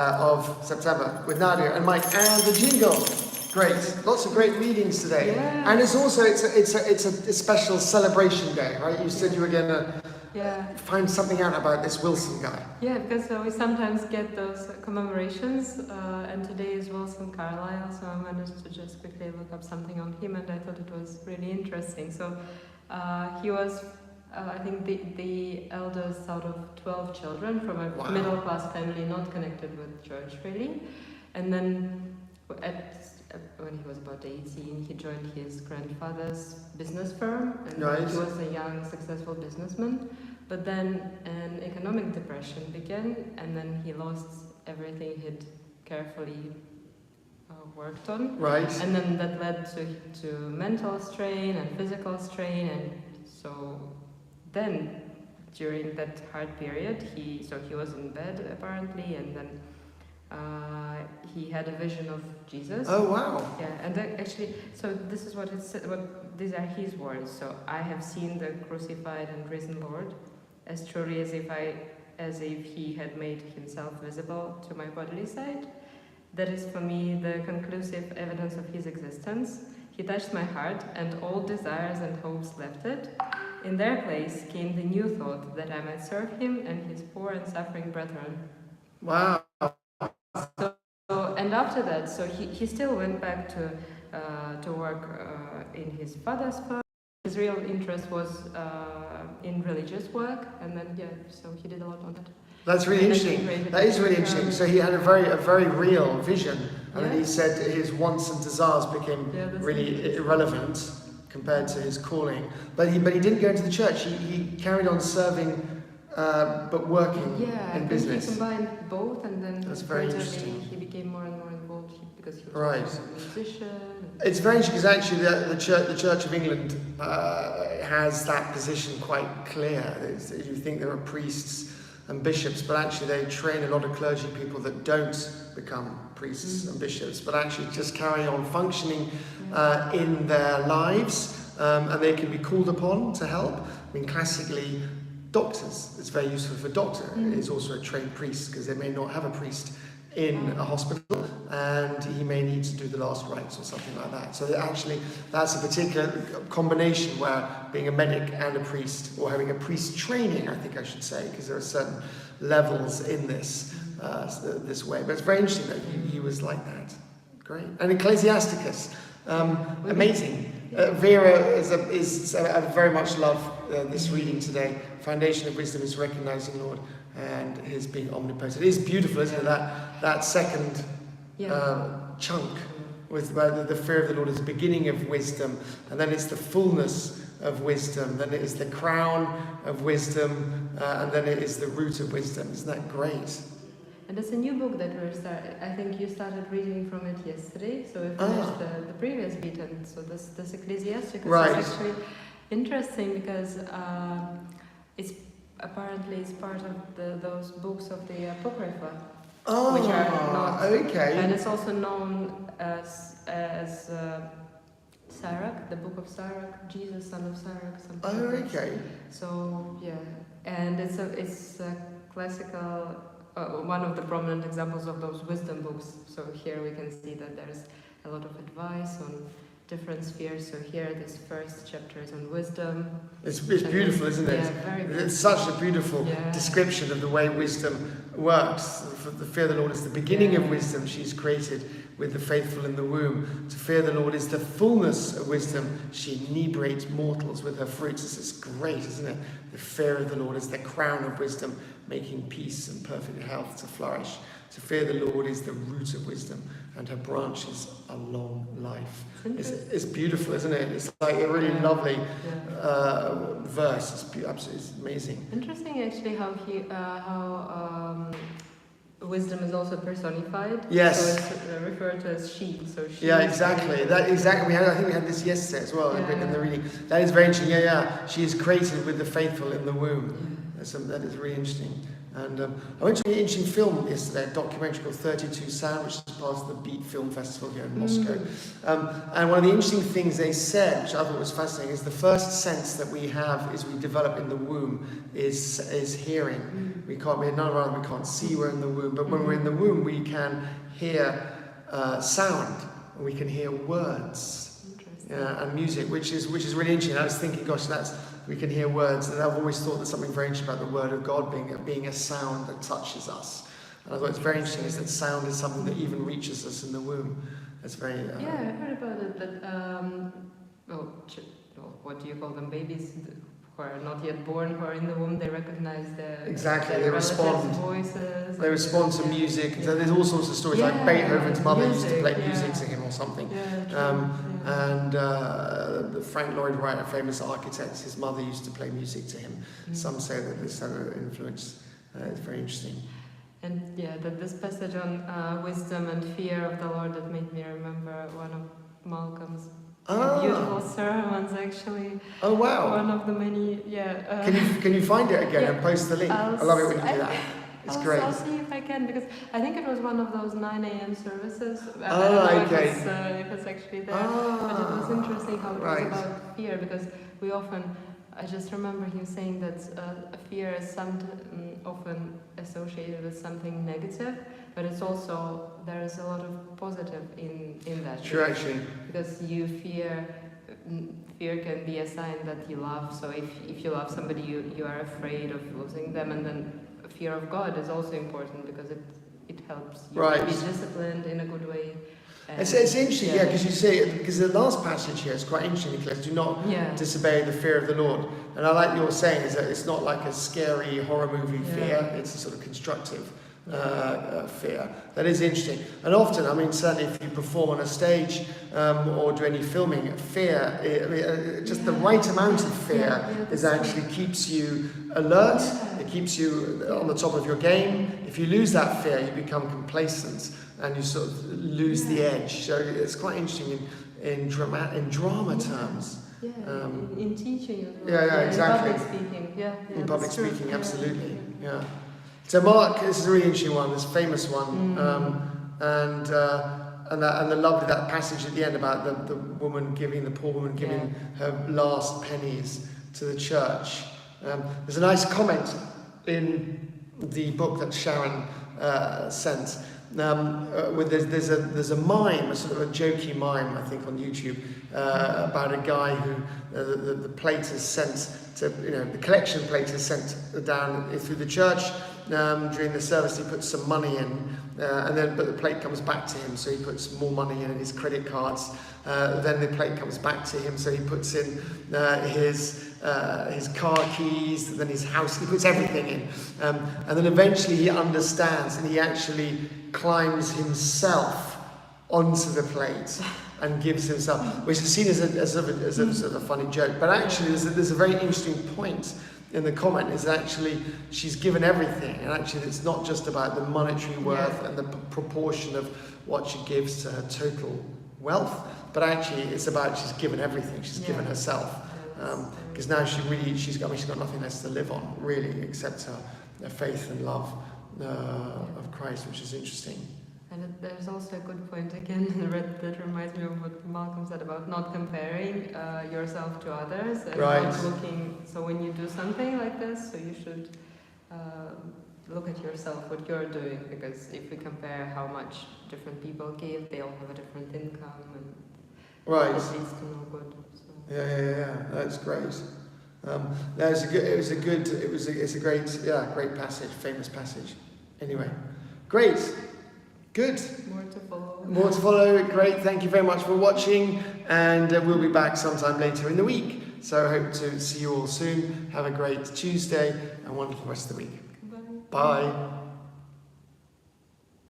of September with Nadia and Mike and the jingle. Great, lots of great readings today, and it's also it's a special celebration day, right? You said you were gonna find something out about this Wilson guy. Yeah, because we sometimes get those commemorations, and today is Wilson Carlisle, so I managed to just quickly look up something on him, and I thought it was really interesting. So he was, I think, the eldest out of 12 children from a middle-class family, not connected with church really, and then when he was about 18, he joined his grandfather's business firm, and he was a young, successful businessman. But then an economic depression began, and then he lost everything he'd carefully worked on. Right. And then that led to mental strain and physical strain, and so then during that hard period, he was in bed apparently, and then he had a vision of Jesus. Oh wow! Yeah, and actually, so this is what it said. These are his words. So I have seen the crucified and risen Lord, as truly as if he had made himself visible to my bodily sight. That is for me the conclusive evidence of his existence. He touched my heart, and all desires and hopes left it. In their place came the new thought that I might serve him and his poor and suffering brethren. Wow. And after that, so he still went back to work in his father's firm. His real interest was in religious work, and then so he did a lot on that. That's really interesting. That is really interesting. So he had a very real vision, and then he said his wants and desires became really irrelevant compared to his calling. But he didn't go into the church. He carried on serving. But working in business. He combined both, and then that's very interesting. He became more and more involved because he was a musician. It's very interesting because actually the Church of England has that position quite clear. You think there are priests and bishops, but actually they train a lot of clergy people that don't become priests and bishops, but actually just carry on functioning in their lives, and they can be called upon to help. I mean, classically, doctors, it's very useful for a doctor. It is also a trained priest because they may not have a priest in a hospital and he may need to do the last rites or something like that. So actually that's a particular combination where being a medic and a priest, or having a priest training, I think I should say, because there are certain levels in this way. But it's very interesting that he was like that. Great. And Ecclesiasticus, amazing. Vera I very much love this reading today. Foundation of wisdom is recognizing Lord and his being omnipotent. It is beautiful, isn't it? That second chunk with the fear of the Lord is the beginning of wisdom, and then it's the fullness of wisdom, then it is the crown of wisdom, and then it is the root of wisdom. Isn't that great? And it's a new book that I think you started reading from it yesterday, so we finished the previous bit, and so this Ecclesiasticus is actually interesting because it's apparently part of those books of the Apocrypha, which are not and it's also known as Sirach, the book of Sirach, Jesus, son of Sirach, something. So and it's a classical. One of the prominent examples of those wisdom books. So here we can see that there's a lot of advice on different spheres. So here this first chapter is on wisdom. It's beautiful, isn't it? Yeah, very beautiful. It's such a beautiful description of the way wisdom works. The fear of the Lord is the beginning of wisdom. She's created with the faithful in the womb. To fear the Lord is the fullness of wisdom. She inebriates mortals with her fruits. This is great, isn't it? The fear of the Lord is the crown of wisdom, making peace and perfect health to flourish. To fear the Lord is the root of wisdom, and her branches a long life. It's beautiful, isn't it? It's like a really lovely verse. It's amazing. Interesting, actually, how wisdom is also personified. Yes. So it's referred to as she. So she. Yeah, exactly. I think we had this yesterday as well in the reading. That is very interesting. She is created with the faithful in the womb. That is really interesting. And I went to an interesting film yesterday, a documentary called 32 Sound, which is part of the Beat Film Festival here in Moscow. And one of the interesting things they said, which I thought was fascinating, is the first sense that we have is we develop in the womb is hearing. we can't see we're in the womb, but when we're in the womb, we can hear sound, and we can hear words. And music, which is really interesting. I was thinking, gosh, we can hear words, and I've always thought there's something very interesting about the Word of God being a sound that touches us. And I thought it's very interesting is that sound is something that even reaches us in the womb. That's very. I heard about it. That what do you call them? Babies who are not yet born, who are in the womb, they recognize their they respond. Voices. They respond to music. So there's all sorts of stories. Like Beethoven's mother used to play music to him or something. And Frank Lloyd Wright, a famous architect, his mother used to play music to him. Some say that this had an influence. It's very interesting. And that this passage on wisdom and fear of the Lord, that made me remember one of Malcolm's beautiful sermons, actually. Oh wow! One of the many, Can you find it again and post the link? I love it when you do that. It's great. I'll see if I can, because I think it was one of those 9 a.m. services. I Oh, don't know okay. if it's actually there. But it was interesting how it was about fear, because we often, I just remember him saying that fear is often associated with something negative, but it's also, there is a lot of positive in that. Sure, actually. Because fear can be a sign that you love. So if you love somebody, you are afraid of losing them, and then fear of God is also important because it helps you to be disciplined in a good way. It's interesting, because you say, because the last passage here is quite interesting, Nicholas. Do not disobey the fear of the Lord. And I like you're saying is that it's not like a scary horror movie fear, it's a sort of constructive fear. That is interesting. And often, I mean, certainly if you perform on a stage or do any filming, fear, just the right amount of fear is actually keeps you alert, it keeps you on the top of your game. If you lose that fear, you become complacent and you sort of lose the edge. So it's quite interesting in drama terms. In teaching as well. Exactly. In public speaking, in public speaking, absolutely. So Mark, this is a really interesting one, this famous one, and the lovely that passage at the end about the poor woman giving her last pennies to the church. There's a nice comment in the book that Sharon sent. There's a mime, a sort of a jokey mime, I think, on YouTube about a guy who the plate is sent to, the collection plate is sent down through the church. During the service, he puts some money in, but the plate comes back to him, so he puts more money in his credit cards. Then the plate comes back to him, so he puts in his car keys, then his house. He puts everything in, and then eventually he understands, and he actually climbs himself onto the plate and gives himself, which is seen as a sort of a funny joke. But actually, there's a very interesting point in the comment, is actually she's given everything, and actually it's not just about the monetary worth and the proportion of what she gives to her total wealth, but actually it's about she's given everything. She's given herself, because now she's got nothing else to live on really, except her faith and love of Christ, which is interesting. And there's also a good point again that reminds me of what Malcolm said about not comparing yourself to others and not looking. So when you do something like this, so you should look at yourself, what you're doing, because if we compare how much different people give, they all have a different income, and it leads to no good. So. Yeah. That's great. It's a great passage, famous passage. Anyway, great. Good. More to follow. Great. Thank you very much for watching, and we'll be back sometime later in the week. So I hope to see you all soon. Have a great Tuesday and wonderful rest of the week. Bye. Bye.